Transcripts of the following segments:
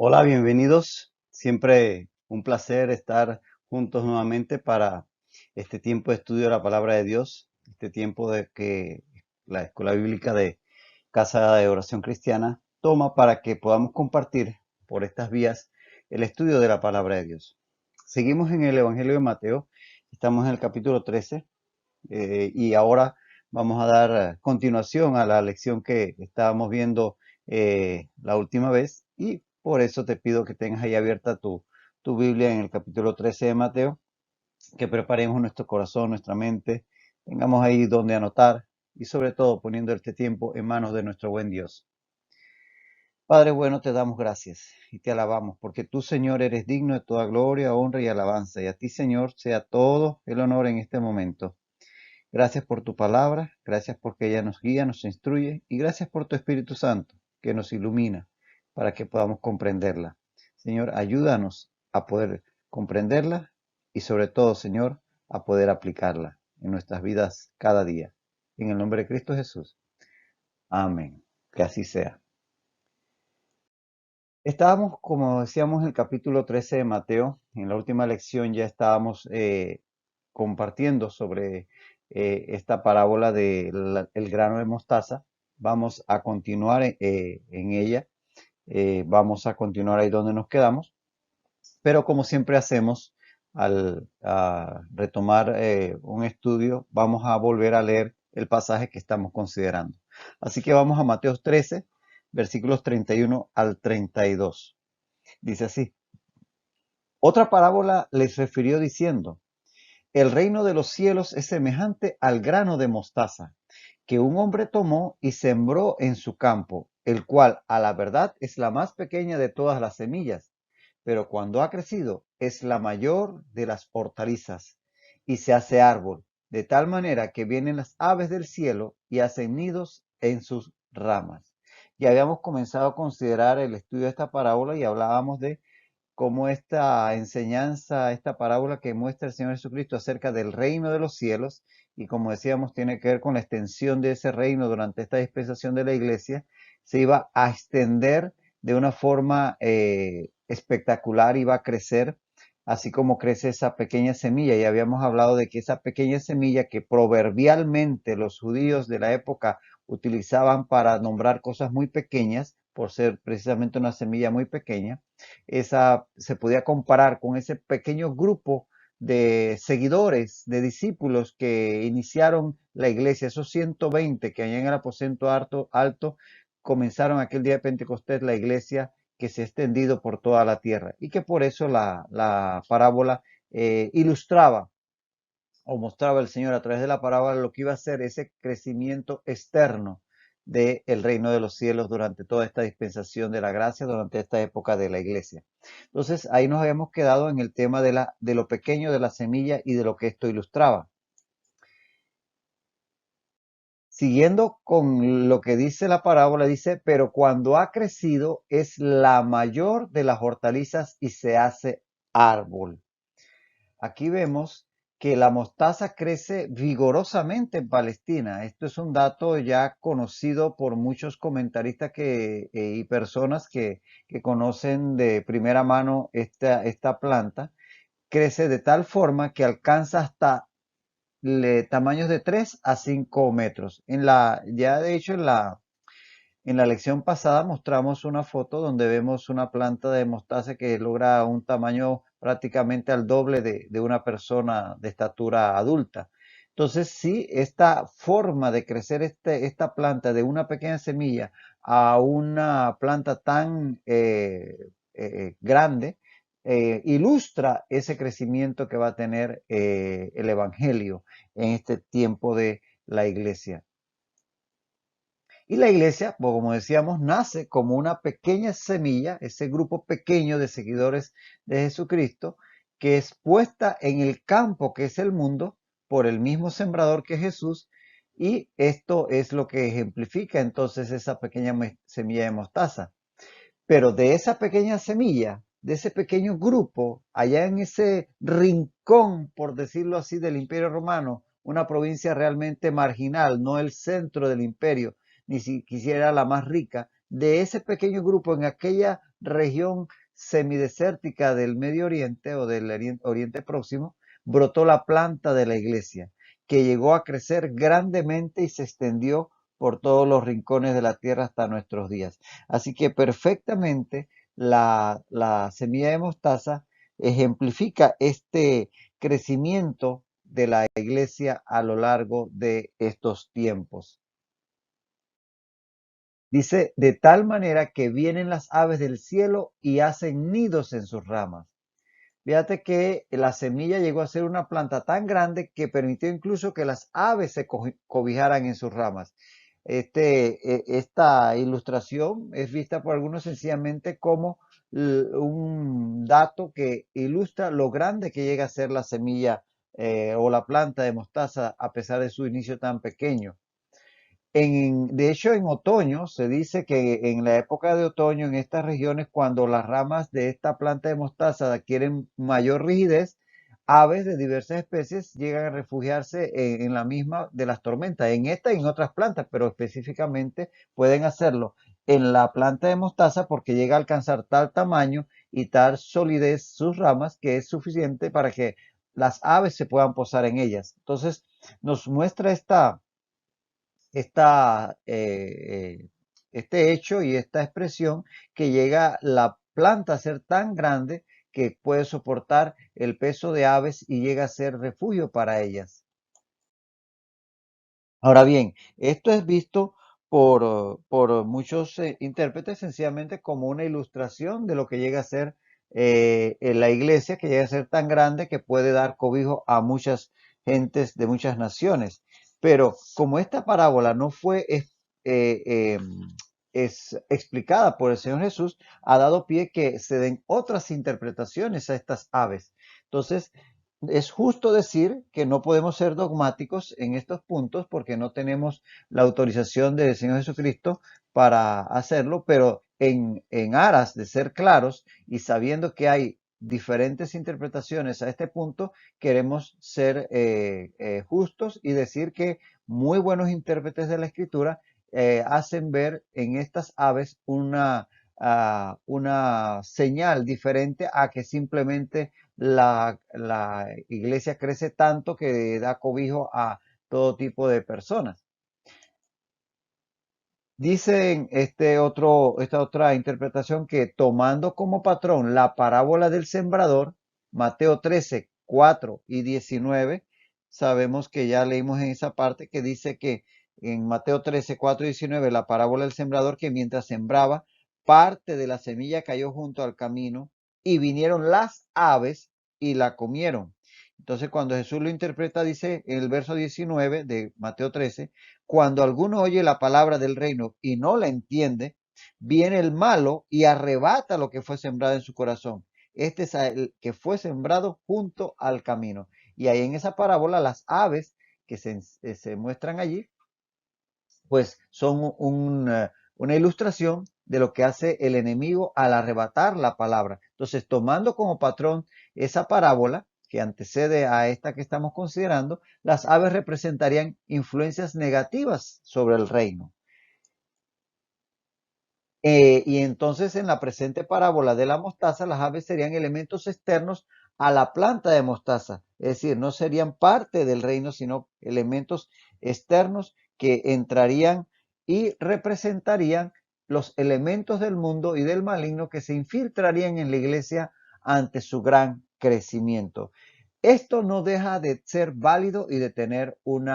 Hola, bienvenidos. Siempre un placer estar juntos nuevamente para este tiempo de estudio de la palabra de Dios, este tiempo de que la Escuela Bíblica de Casa de Oración Cristiana toma para que podamos compartir por estas vías el estudio de la palabra de Dios. Seguimos en el Evangelio de Mateo, estamos en el capítulo 13 y ahora vamos a dar continuación a la lección que estábamos viendo la última vez y por eso te pido que tengas ahí abierta tu Biblia en el capítulo 13 de Mateo, que preparemos nuestro corazón, nuestra mente, tengamos ahí donde anotar y sobre todo poniendo este tiempo en manos de nuestro buen Dios. Padre bueno, te damos gracias y te alabamos porque tú, Señor, eres digno de toda gloria, honra y alabanza, y a ti, Señor, sea todo el honor en este momento. Gracias por tu palabra, gracias porque ella nos guía, nos instruye, y gracias por tu Espíritu Santo que nos ilumina para que podamos comprenderla. Señor, ayúdanos a poder comprenderla y sobre todo, Señor, a poder aplicarla en nuestras vidas cada día. En el nombre de Cristo Jesús. Amén. Que así sea. Estábamos, como decíamos, en el capítulo 13 de Mateo. En la última lección ya estábamos compartiendo sobre esta parábola del grano de mostaza. Vamos a continuar en ella. Vamos a continuar ahí donde nos quedamos. Pero como siempre hacemos, al retomar un estudio, vamos a volver a leer el pasaje que estamos considerando. Así que vamos a Mateo 13, versículos 31 al 32. Dice así: Otra parábola les refirió diciendo: El reino de los cielos es semejante al grano de mostaza, que un hombre tomó y sembró en su campo, el cual a la verdad es la más pequeña de todas las semillas, pero cuando ha crecido es la mayor de las hortalizas, y se hace árbol, de tal manera que vienen las aves del cielo y hacen nidos en sus ramas. Ya habíamos comenzado a considerar el estudio de esta parábola y hablábamos de cómo esta enseñanza, esta parábola que muestra el Señor Jesucristo acerca del reino de los cielos, y como decíamos, tiene que ver con la extensión de ese reino durante esta dispensación de la iglesia, se iba a extender de una forma espectacular, iba a crecer, así como crece esa pequeña semilla. Y habíamos hablado de que esa pequeña semilla que proverbialmente los judíos de la época utilizaban para nombrar cosas muy pequeñas, por ser precisamente una semilla muy pequeña, esa se podía comparar con ese pequeño grupo de seguidores, de discípulos que iniciaron la iglesia, esos 120 que allá en el aposento alto comenzaron aquel día de Pentecostés la iglesia que se ha extendido por toda la tierra, y que por eso la parábola ilustraba o mostraba el Señor a través de la parábola lo que iba a ser ese crecimiento externo del reino de los cielos durante toda esta dispensación de la gracia, durante esta época de la iglesia. Entonces ahí nos habíamos quedado en el tema de lo pequeño de la semilla y de lo que esto ilustraba. Siguiendo con lo que dice la parábola, dice: pero cuando ha crecido es la mayor de las hortalizas y se hace árbol. Aquí vemos que la mostaza crece vigorosamente en Palestina. Esto es un dato ya conocido por muchos comentaristas y personas que conocen de primera mano esta planta. Crece de tal forma que alcanza hasta tamaños de 3 a 5 metros. Ya de hecho en la lección pasada mostramos una foto donde vemos una planta de mostaza que logra un tamaño prácticamente al doble de una persona de estatura adulta. Entonces, sí, esta forma de crecer esta planta de una pequeña semilla a una planta tan grande, ilustra ese crecimiento que va a tener el Evangelio en este tiempo de la iglesia. Y la iglesia, pues, como decíamos, nace como una pequeña semilla, ese grupo pequeño de seguidores de Jesucristo, que es puesta en el campo que es el mundo por el mismo sembrador que Jesús, y esto es lo que ejemplifica entonces esa pequeña semilla de mostaza. Pero de esa pequeña semilla, de ese pequeño grupo, allá en ese rincón, por decirlo así, del Imperio Romano, una provincia realmente marginal, no el centro del imperio, ni siquiera la más rica, de ese pequeño grupo en aquella región semidesértica del Medio Oriente o del Oriente Próximo, brotó la planta de la iglesia, que llegó a crecer grandemente y se extendió por todos los rincones de la tierra hasta nuestros días. Así que perfectamente la semilla de mostaza ejemplifica este crecimiento de la iglesia a lo largo de estos tiempos. Dice, de tal manera que vienen las aves del cielo y hacen nidos en sus ramas. Fíjate que la semilla llegó a ser una planta tan grande que permitió incluso que las aves se cobijaran en sus ramas. Esta ilustración es vista por algunos sencillamente como un dato que ilustra lo grande que llega a ser la semilla o la planta de mostaza a pesar de su inicio tan pequeño. De hecho, en otoño se dice que en la época de otoño en estas regiones, cuando las ramas de esta planta de mostaza adquieren mayor rigidez, aves de diversas especies llegan a refugiarse en la misma de las tormentas, en esta y en otras plantas, pero específicamente pueden hacerlo en la planta de mostaza porque llega a alcanzar tal tamaño y tal solidez sus ramas que es suficiente para que las aves se puedan posar en ellas. Entonces, nos muestra este hecho y esta expresión que llega la planta a ser tan grande que puede soportar el peso de aves y llega a ser refugio para ellas. Ahora bien, esto es visto por muchos intérpretes sencillamente como una ilustración de lo que llega a ser en la iglesia, que llega a ser tan grande que puede dar cobijo a muchas gentes de muchas naciones. Pero como esta parábola no fue eh, eh, es explicada por el Señor Jesús, ha dado pie que se den otras interpretaciones a estas aves. Entonces, es justo decir que no podemos ser dogmáticos en estos puntos porque no tenemos la autorización del Señor Jesucristo para hacerlo, pero en aras de ser claros y sabiendo que hay diferentes interpretaciones a este punto, queremos ser justos y decir que muy buenos intérpretes de la Escritura hacen ver en estas aves una señal diferente a que simplemente la iglesia crece tanto que da cobijo a todo tipo de personas. Dicen esta otra interpretación que tomando como patrón la parábola del sembrador, Mateo 13, 4 y 19, sabemos que ya leímos en esa parte que dice que en Mateo 13, 4 y 19, la parábola del sembrador, que mientras sembraba, parte de la semilla cayó junto al camino y vinieron las aves y la comieron. Entonces, cuando Jesús lo interpreta, dice en el verso 19 de Mateo 13, cuando alguno oye la palabra del reino y no la entiende, viene el malo y arrebata lo que fue sembrado en su corazón. Este es el que fue sembrado junto al camino. Y ahí en esa parábola, las aves que se muestran allí, pues son una ilustración de lo que hace el enemigo al arrebatar la palabra. Entonces, tomando como patrón esa parábola que antecede a esta que estamos considerando, las aves representarían influencias negativas sobre el reino. Y entonces en la presente parábola de la mostaza, las aves serían elementos externos a la planta de mostaza, es decir, no serían parte del reino, sino elementos externos que entrarían y representarían los elementos del mundo y del maligno que se infiltrarían en la iglesia ante su gran crecimiento. Esto no deja de ser válido y de tener un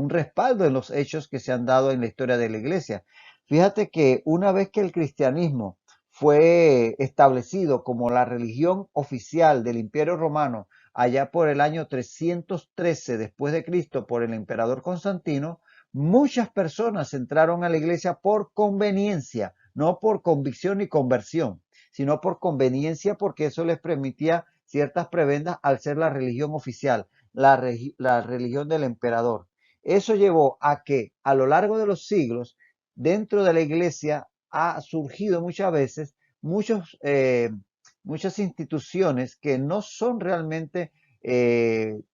respaldo en los hechos que se han dado en la historia de la iglesia. Fíjate que una vez que el cristianismo fue establecido como la religión oficial del Imperio Romano allá por el año 313 después de Cristo por el emperador Constantino, muchas personas entraron a la iglesia por conveniencia, no por convicción ni conversión, sino por conveniencia porque eso les permitía ciertas prebendas al ser la religión oficial, la religión del emperador. Eso llevó a que a lo largo de los siglos dentro de la iglesia ha surgido muchas veces muchas instituciones que no son realmente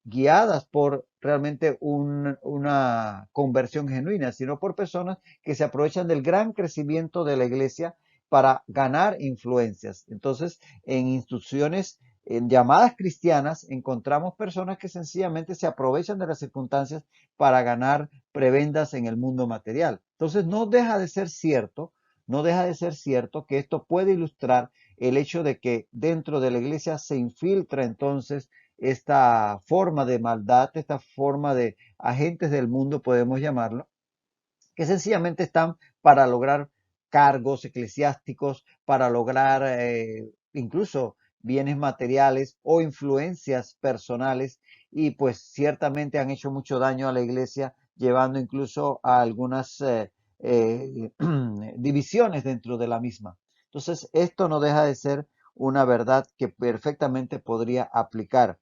guiadas por realmente una conversión genuina, sino por personas que se aprovechan del gran crecimiento de la iglesia para ganar influencias. Entonces, en instituciones en llamadas cristianas encontramos personas que sencillamente se aprovechan de las circunstancias para ganar prebendas en el mundo material. Entonces, no deja de ser cierto, no deja de ser cierto que esto puede ilustrar el hecho de que dentro de la iglesia se infiltra entonces esta forma de maldad, esta forma de agentes del mundo, podemos llamarlo, que sencillamente están para lograr cargos eclesiásticos, para lograr incluso bienes materiales o influencias personales, y pues ciertamente han hecho mucho daño a la iglesia, llevando incluso a algunas divisiones dentro de la misma. Entonces, esto no deja de ser una verdad que perfectamente podría aplicar.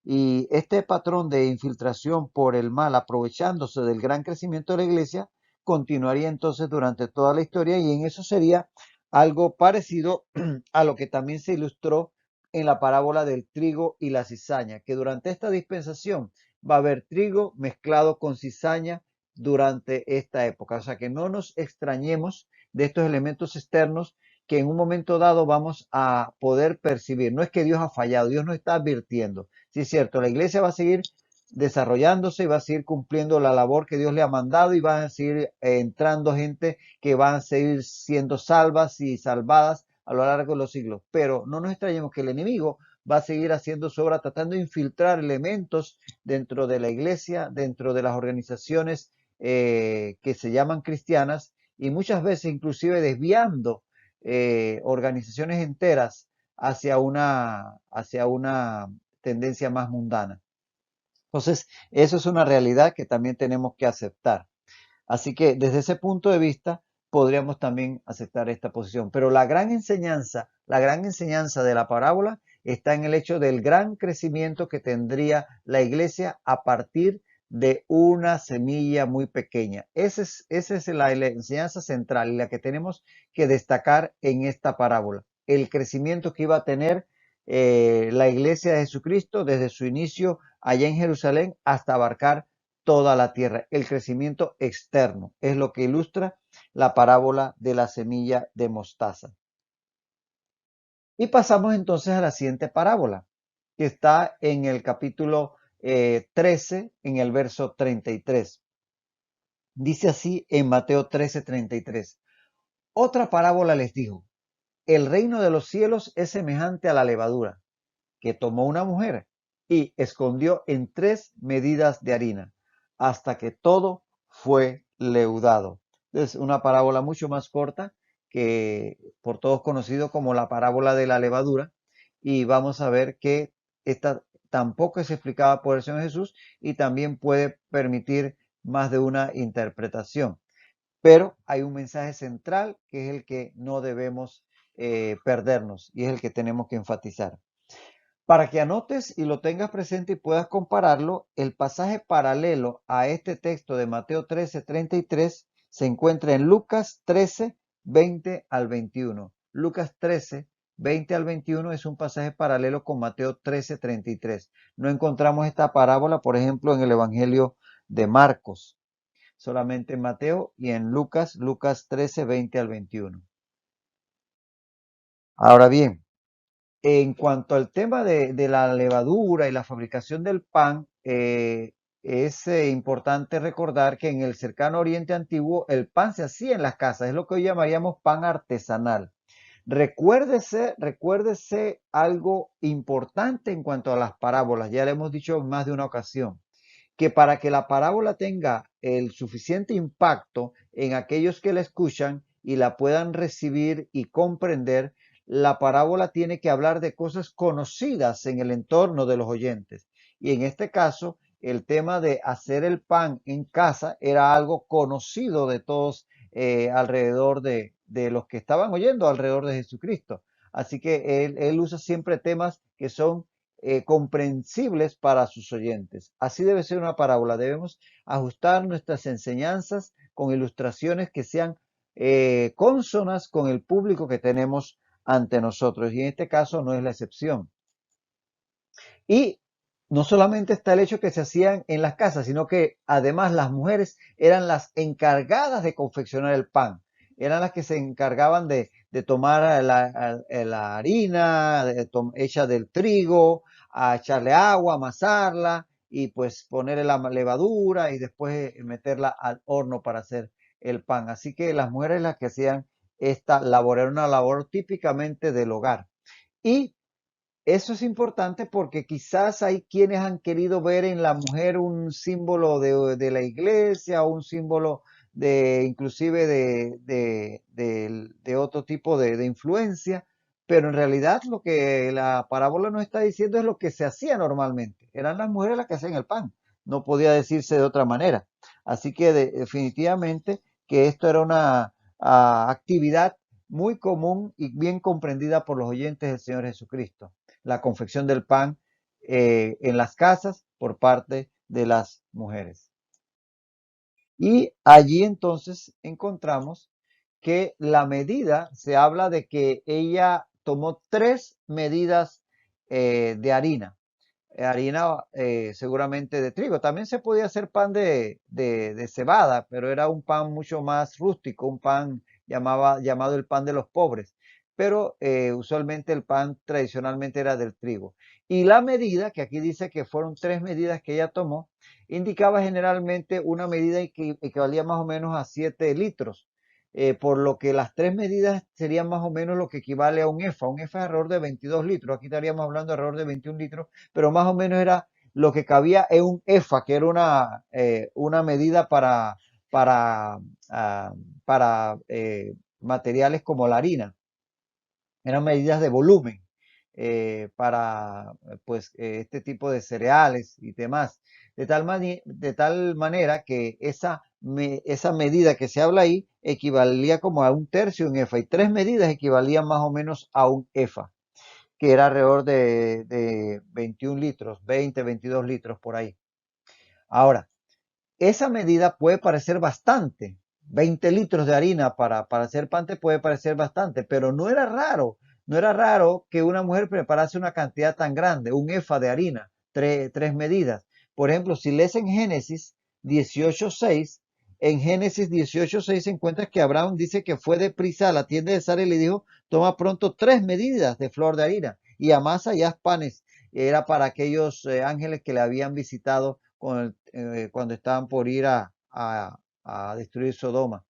Y este patrón de infiltración por el mal, aprovechándose del gran crecimiento de la iglesia, continuaría entonces durante toda la historia, y en eso sería algo parecido a lo que también se ilustró en la parábola del trigo y la cizaña, que durante esta dispensación va a haber trigo mezclado con cizaña durante esta época. O sea que no nos extrañemos de estos elementos externos que en un momento dado vamos a poder percibir. No es que Dios ha fallado, Dios nos está advirtiendo. Sí, es cierto, la iglesia va a seguir desarrollándose y va a seguir cumpliendo la labor que Dios le ha mandado, y van a seguir entrando gente que van a seguir siendo salvas y salvadas a lo largo de los siglos. Pero no nos extrañemos que el enemigo va a seguir haciendo su obra, tratando de infiltrar elementos dentro de la iglesia, dentro de las organizaciones que se llaman cristianas, y muchas veces inclusive desviando organizaciones enteras hacia una tendencia más mundana. Entonces, eso es una realidad que también tenemos que aceptar. Así que desde ese punto de vista podríamos también aceptar esta posición. Pero la gran enseñanza de la parábola está en el hecho del gran crecimiento que tendría la iglesia a partir de una semilla muy pequeña. Esa es la enseñanza central y la que tenemos que destacar en esta parábola. El crecimiento que iba a tener la iglesia de Jesucristo desde su inicio allá en Jerusalén hasta abarcar toda la tierra. El crecimiento externo es lo que ilustra la parábola de la semilla de mostaza. Y pasamos entonces a la siguiente parábola, que está en el capítulo 13, en el verso 33. Dice así en Mateo 13:33. Otra parábola les dijo: el reino de los cielos es semejante a la levadura, que tomó una mujer y escondió en 3 medidas de harina, hasta que todo fue leudado. Es una parábola mucho más corta, que por todos conocido como la parábola de la levadura, y vamos a ver que esta tampoco es explicada por el Señor Jesús y también puede permitir más de una interpretación. Pero hay un mensaje central que es el que no debemos perdernos, y es el que tenemos que enfatizar. Para que anotes y lo tengas presente y puedas compararlo, el pasaje paralelo a este texto de Mateo 13:33 se encuentra en Lucas 13:20 al 21. Lucas 13:20 al 21 es un pasaje paralelo con Mateo 13:33. No encontramos esta parábola, por ejemplo, en el Evangelio de Marcos, solamente en Mateo, y en Lucas 13:20 al 21. Ahora bien, en cuanto al tema de la levadura y la fabricación del pan, es importante recordar que en el cercano Oriente Antiguo el pan se hacía en las casas, es lo que hoy llamaríamos pan artesanal. Recuérdese algo importante en cuanto a las parábolas, ya le hemos dicho en más de una ocasión, que para que la parábola tenga el suficiente impacto en aquellos que la escuchan y la puedan recibir y comprender, la parábola tiene que hablar de cosas conocidas en el entorno de los oyentes. Y en este caso, el tema de hacer el pan en casa era algo conocido de todos alrededor de los que estaban oyendo alrededor de Jesucristo. Así que él usa siempre temas que son comprensibles para sus oyentes. Así debe ser una parábola. Debemos ajustar nuestras enseñanzas con ilustraciones que sean cónsonas con el público que tenemos ante nosotros, y en este caso no es la excepción. Y no solamente está el hecho que se hacían en las casas, sino que además las mujeres eran las encargadas de confeccionar el pan, eran las que se encargaban de tomar la harina hecha del trigo, a echarle agua, amasarla y pues ponerle la levadura y después meterla al horno para hacer el pan. Así que las mujeres las que hacían esta labor era una labor típicamente del hogar. Y eso es importante porque quizás hay quienes han querido ver en la mujer un símbolo de la iglesia, un símbolo de inclusive de otro tipo de influencia, pero en realidad lo que la parábola nos está diciendo es lo que se hacía normalmente. Eran las mujeres las que hacían el pan, no podía decirse de otra manera. Así que definitivamente que esto era una actividad muy común y bien comprendida por los oyentes del Señor Jesucristo, la confección del pan en las casas por parte de las mujeres. Y allí entonces encontramos que la medida, se habla de que ella tomó 3 medidas de harina seguramente de trigo. También se podía hacer pan de cebada, pero era un pan mucho más rústico, un pan llamado el pan de los pobres. Pero usualmente el pan tradicionalmente era del trigo. Y la medida, que aquí dice que fueron 3 medidas que ella tomó, indicaba generalmente una medida que equivalía más o menos a 7 litros. Por lo que las 3 medidas serían más o menos lo que equivale a un EFA. Un EFA es alrededor de 22 litros. Aquí estaríamos hablando de alrededor de 21 litros, pero más o menos era lo que cabía en un EFA, que era una medida para, ah, para materiales como la harina. Eran medidas de volumen para pues este tipo de cereales y demás. De tal manera que esa medida que se habla ahí equivalía como a un tercio en EFA y 3 medidas equivalían más o menos a un EFA, que era alrededor de 21 litros, 20, 22 litros por ahí. Ahora, esa medida puede parecer bastante. 20 litros de harina para hacer pan te puede parecer bastante, pero no era raro que una mujer preparase una cantidad tan grande, un efa de harina, 3 medidas. Por ejemplo, si lees en Génesis 18:6, en Génesis 18:6 se encuentra que Abraham dice que fue deprisa a la tienda de Sara y le dijo, toma pronto 3 medidas de flor de harina y amasa y haz panes. Era para aquellos ángeles que le habían visitado cuando estaban por ir a destruir Sodoma.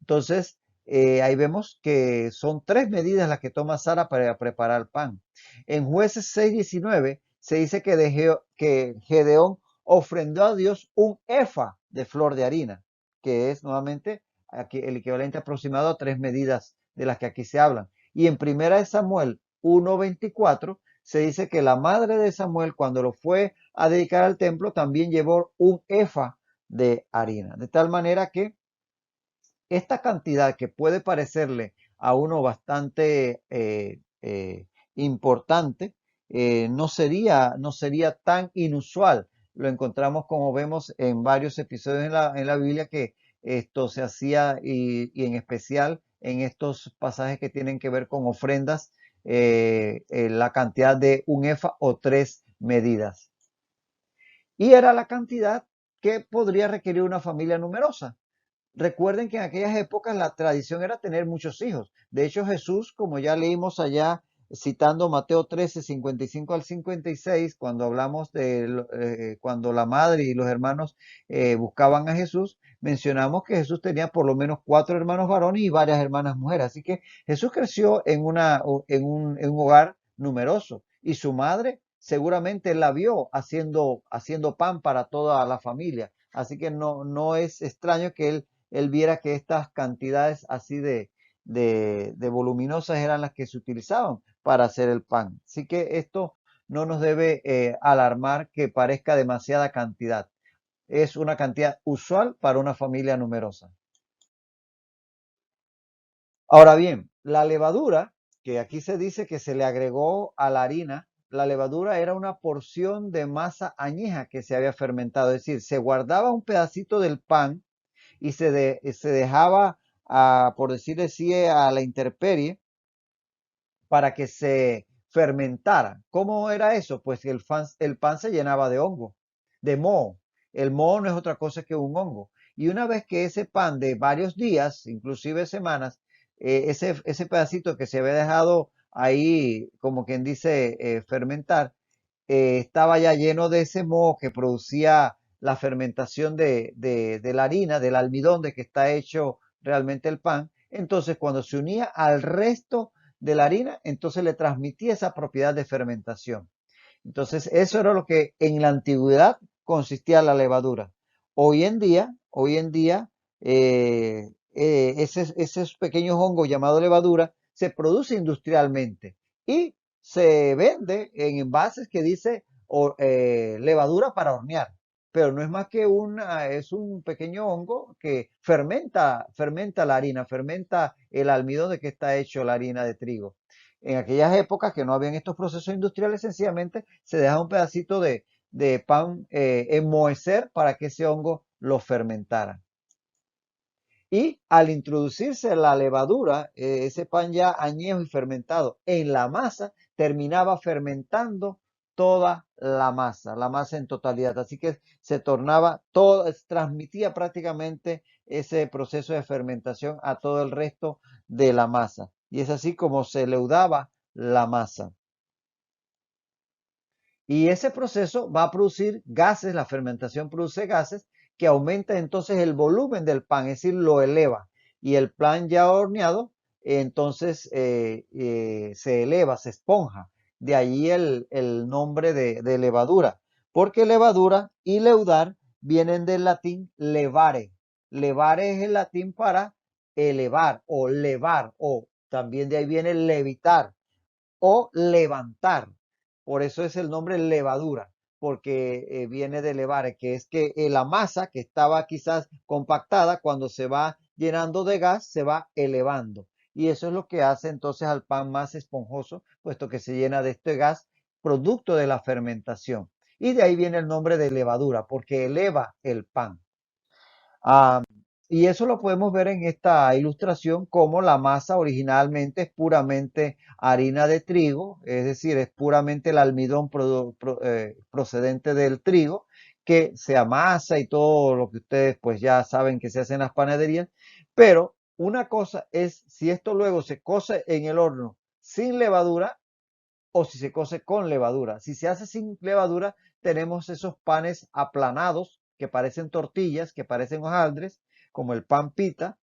Entonces, ahí vemos que son 3 medidas las que toma Sara para preparar el pan. En Jueces 6:19 se dice que Gedeón ofrendó a Dios un efa de flor de harina, que es nuevamente aquí el equivalente aproximado a 3 medidas de las que aquí se hablan. Y en primera de Samuel 1:24 se dice que la madre de Samuel, cuando lo fue a dedicar al templo, también llevó un efa de harina. De tal manera que esta cantidad, que puede parecerle a uno bastante importante, no sería tan inusual. Lo encontramos, como vemos en varios episodios en la Biblia, que esto se hacía y en especial en estos pasajes que tienen que ver con ofrendas, la cantidad de un efa o 3 medidas. Y era la cantidad que podría requerir una familia numerosa. Recuerden que en aquellas épocas la tradición era tener muchos hijos. De hecho, Jesús, como ya leímos allá, citando Mateo 13, 55 al 56, cuando hablamos de cuando la madre y los hermanos buscaban a Jesús, mencionamos que Jesús tenía por lo menos 4 hermanos varones y varias hermanas mujeres. Así que Jesús creció en un hogar numeroso y su madre seguramente la vio haciendo pan para toda la familia. Así que no es extraño que él viera que estas cantidades así de voluminosas eran las que se utilizaban para hacer el pan. Así que esto no nos debe alarmar que parezca demasiada cantidad. Es una cantidad usual para una familia numerosa. Ahora bien, la levadura, que aquí se dice que se le agregó a la harina, la levadura era una porción de masa añeja que se había fermentado, es decir, se guardaba un pedacito del pan y se dejaba, por decir así, a la intemperie para que se fermentara. ¿Cómo era eso? Pues que el pan se llenaba de hongo, de moho. El moho no es otra cosa que un hongo. Y una vez que ese pan de varios días, inclusive semanas, ese pedacito que se había dejado ahí, como quien dice, fermentar, estaba ya lleno de ese moho que producía la fermentación de la harina, del almidón de que está hecho realmente el pan. Entonces, cuando se unía al resto de la harina, entonces le transmitía esa propiedad de fermentación. Entonces, eso era lo que en la antigüedad consistía la levadura. Hoy en día, esos pequeños hongos llamados levadura se produce industrialmente y se vende en envases que dice levadura para hornear. Pero no es más que es un pequeño hongo que fermenta la harina, fermenta el almidón de que está hecho la harina de trigo. En aquellas épocas que no habían estos procesos industriales, sencillamente se deja un pedacito de pan enmohecer para que ese hongo lo fermentara. Y al introducirse la levadura, ese pan ya añejo y fermentado en la masa, terminaba fermentando toda la masa en totalidad. Así que se tornaba todo, transmitía prácticamente ese proceso de fermentación a todo el resto de la masa. Y es así como se leudaba la masa. Y ese proceso va a producir gases, la fermentación produce gases que aumenta entonces el volumen del pan, es decir, lo eleva. Y el pan ya horneado, entonces se eleva, se esponja. De ahí el nombre de levadura, porque levadura y leudar vienen del latín levare. Levare es el latín para elevar o levar, o también de ahí viene levitar o levantar. Por eso es el nombre levadura, porque viene de levare, que es que la masa que estaba quizás compactada, cuando se va llenando de gas, se va elevando. Y eso es lo que hace entonces al pan más esponjoso, puesto que se llena de este gas, producto de la fermentación. Y de ahí viene el nombre de levadura, porque eleva el pan. Ah, y eso lo podemos ver en esta ilustración, como la masa originalmente es puramente harina de trigo, es decir, es puramente el almidón procedente del trigo, que se amasa y todo lo que ustedes pues ya saben que se hace en las panaderías. Pero una cosa es si esto luego se cose en el horno sin levadura o si se cose con levadura. Si se hace sin levadura, tenemos esos panes aplanados que parecen tortillas, que parecen hojaldres, como el pan pita,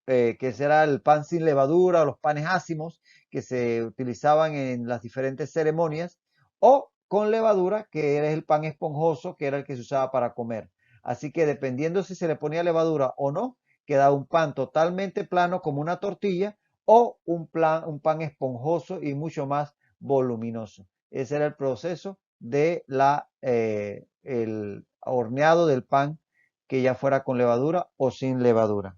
que será el pan sin levadura o los panes ácimos que se utilizaban en las diferentes ceremonias, o con levadura, que era el pan esponjoso, que era el que se usaba para comer. Así que dependiendo si se le ponía levadura o no, quedaba un pan totalmente plano como una tortilla o un pan esponjoso y mucho más voluminoso. Ese era el proceso de el horneado del pan, que ya fuera con levadura o sin levadura.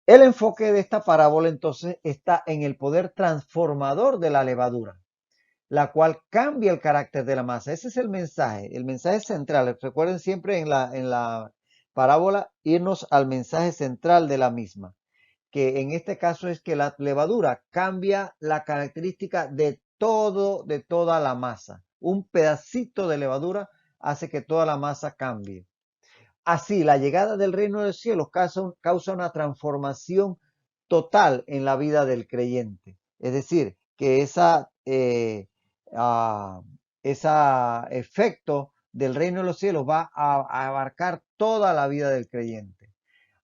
El enfoque de esta parábola entonces está en el poder transformador de la levadura, la cual cambia el carácter de la masa. Ese es el mensaje central. Recuerden siempre en la parábola irnos al mensaje central de la misma, que en este caso es que la levadura cambia la característica de toda la masa. Un pedacito de levadura hace que toda la masa cambie. Así, la llegada del reino de los cielos causa una transformación total en la vida del creyente. Es decir, que ah, ese efecto del reino de los cielos va a abarcar toda la vida del creyente.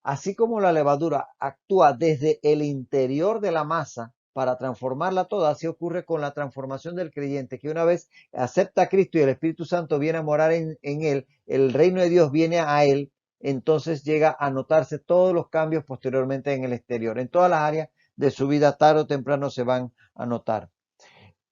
Así como la levadura actúa desde el interior de la masa para transformarla toda, así ocurre con la transformación del creyente, que una vez acepta a Cristo y el Espíritu Santo viene a morar en él, el reino de Dios viene a él, entonces llega a notarse todos los cambios posteriormente en el exterior. En todas las áreas de su vida, tarde o temprano, se van a notar.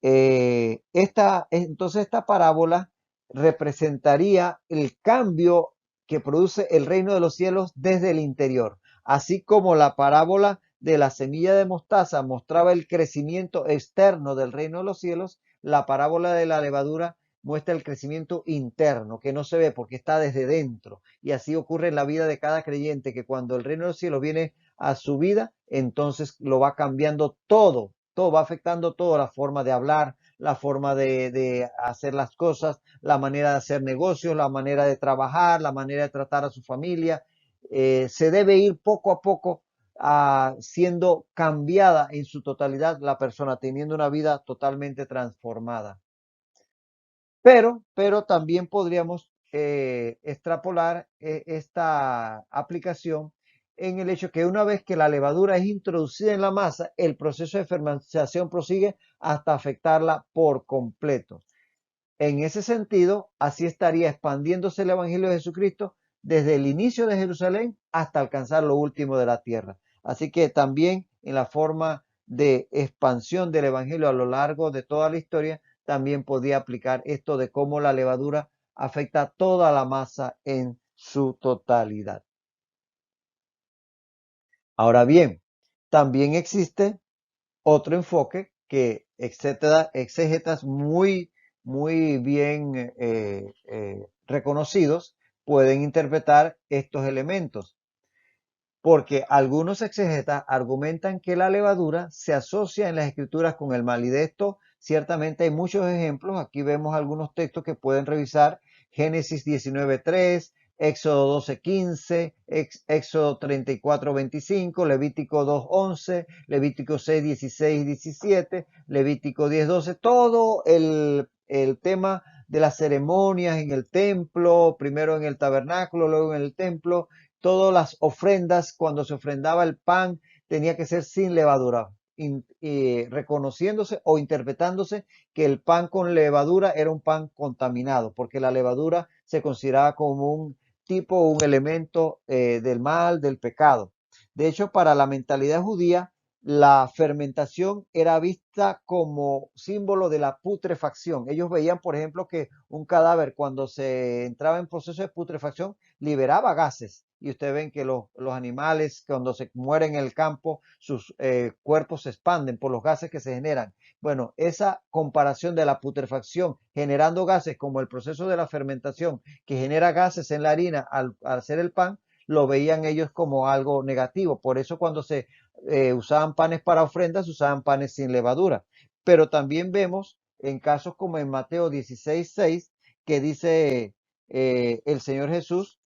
Entonces esta parábola representaría el cambio que produce el reino de los cielos desde el interior, así como la parábola de la semilla de mostaza mostraba el crecimiento externo del reino de los cielos. La parábola de la levadura muestra el crecimiento interno, que no se ve porque está desde dentro. Y así ocurre en la vida de cada creyente, que cuando el reino de los cielos viene a su vida, entonces lo va cambiando todo va afectando todo, la forma de hablar, la forma de hacer las cosas, la manera de hacer negocios, la manera de trabajar, la manera de tratar a su familia. se debe ir poco a poco siendo cambiada en su totalidad la persona, teniendo una vida totalmente transformada. Pero también podríamos extrapolar esta aplicación en el hecho que una vez que la levadura es introducida en la masa, el proceso de fermentación prosigue hasta afectarla por completo. En ese sentido, así estaría expandiéndose el Evangelio de Jesucristo desde el inicio de Jerusalén hasta alcanzar lo último de la tierra. Así que también en la forma de expansión del Evangelio a lo largo de toda la historia, también podía aplicar esto de cómo la levadura afecta a toda la masa en su totalidad. Ahora bien, también existe otro enfoque que exégetas muy bien reconocidos pueden interpretar estos elementos, porque algunos exégetas argumentan que la levadura se asocia en las escrituras con el mal, y de esto ciertamente hay muchos ejemplos. Aquí vemos algunos textos que pueden revisar: Génesis 19:3, Éxodo 12:15, Éxodo 34:25, Levítico 2:11, Levítico 6:16-17, Levítico 10:12, todo el tema de las ceremonias en el templo, primero en el tabernáculo, luego en el templo. Todas las ofrendas, cuando se ofrendaba el pan, tenía que ser sin levadura, reconociéndose o interpretándose que el pan con levadura era un pan contaminado, porque la levadura se consideraba como un tipo, un elemento del mal, del pecado. De hecho, para la mentalidad judía, la fermentación era vista como símbolo de la putrefacción. Ellos veían, por ejemplo, que un cadáver, cuando se entraba en proceso de putrefacción, liberaba gases. Y ustedes ven que los animales, cuando se mueren en el campo, sus cuerpos se expanden por los gases que se generan. Bueno, esa comparación de la putrefacción generando gases, como el proceso de la fermentación que genera gases en la harina al hacer el pan, lo veían ellos como algo negativo. Por eso cuando se usaban panes para ofrendas, usaban panes sin levadura. Pero también vemos en casos como en Mateo 16:6, que dice el Señor Jesús,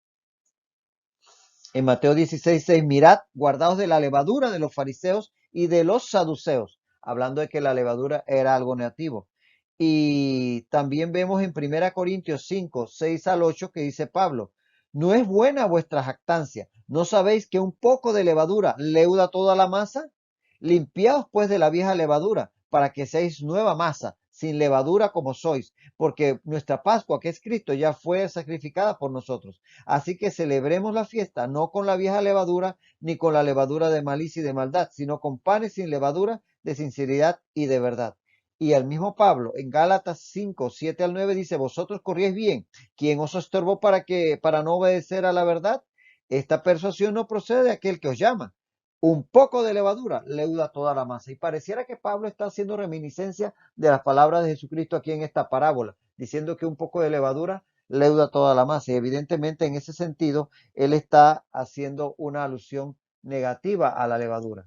en Mateo 16:6, mirad, guardaos de la levadura de los fariseos y de los saduceos, hablando de que la levadura era algo negativo. Y también vemos en 1 Corintios 5:6-8, que dice Pablo: no es buena vuestra jactancia, ¿no sabéis que un poco de levadura leuda toda la masa? Limpiaos pues de la vieja levadura, para que seáis nueva masa, sin levadura como sois, porque nuestra Pascua, que es Cristo, ya fue sacrificada por nosotros. Así que celebremos la fiesta no con la vieja levadura, ni con la levadura de malicia y de maldad, sino con panes sin levadura, de sinceridad y de verdad. Y el mismo Pablo en Gálatas 5:7-9 dice: vosotros corríais bien, ¿quién os estorbó para no obedecer a la verdad? Esta persuasión no procede de aquel que os llama. Un poco de levadura leuda toda la masa. Y pareciera que Pablo está haciendo reminiscencia de las palabras de Jesucristo aquí en esta parábola, diciendo que un poco de levadura leuda toda la masa. Y evidentemente en ese sentido, él está haciendo una alusión negativa a la levadura.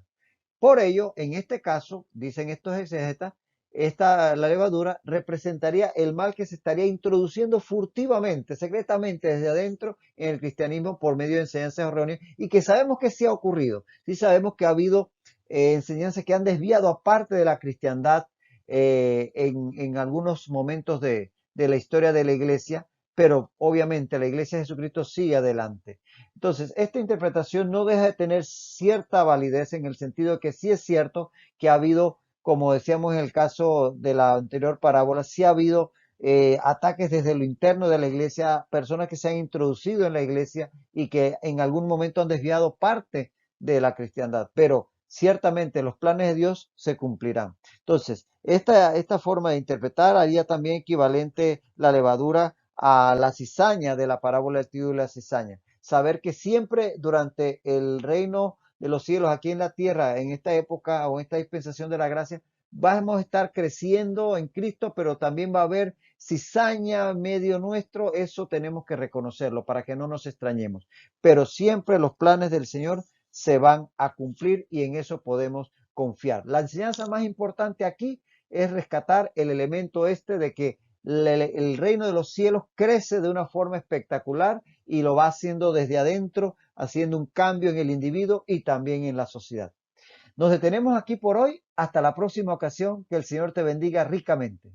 Por ello, en este caso, dicen estos exégetas, la levadura representaría el mal que se estaría introduciendo furtivamente, secretamente desde adentro en el cristianismo por medio de enseñanzas erróneas, y que sabemos que sí ha ocurrido. Sí sabemos que ha habido enseñanzas que han desviado a parte de la cristiandad en algunos momentos de la historia de la iglesia, pero obviamente la iglesia de Jesucristo sigue adelante. Entonces, esta interpretación no deja de tener cierta validez, en el sentido de que sí es cierto que ha habido, como decíamos en el caso de la anterior parábola, sí ha habido ataques desde lo interno de la iglesia, personas que se han introducido en la iglesia y que en algún momento han desviado parte de la cristiandad, pero ciertamente los planes de Dios se cumplirán. Entonces, esta forma de interpretar haría también equivalente la levadura a la cizaña de la parábola del trigo y la cizaña. Saber que siempre durante el reino de los cielos aquí en la tierra, en esta época o en esta dispensación de la gracia, vamos a estar creciendo en Cristo, pero también va a haber cizaña en medio nuestro. Eso tenemos que reconocerlo para que no nos extrañemos. Pero siempre los planes del Señor se van a cumplir, y en eso podemos confiar. La enseñanza más importante aquí es rescatar el elemento este de que el reino de los cielos crece de una forma espectacular, y lo va haciendo desde adentro haciendo un cambio en el individuo y también en la sociedad. Nos detenemos aquí por hoy. Hasta la próxima ocasión. Que el Señor te bendiga ricamente.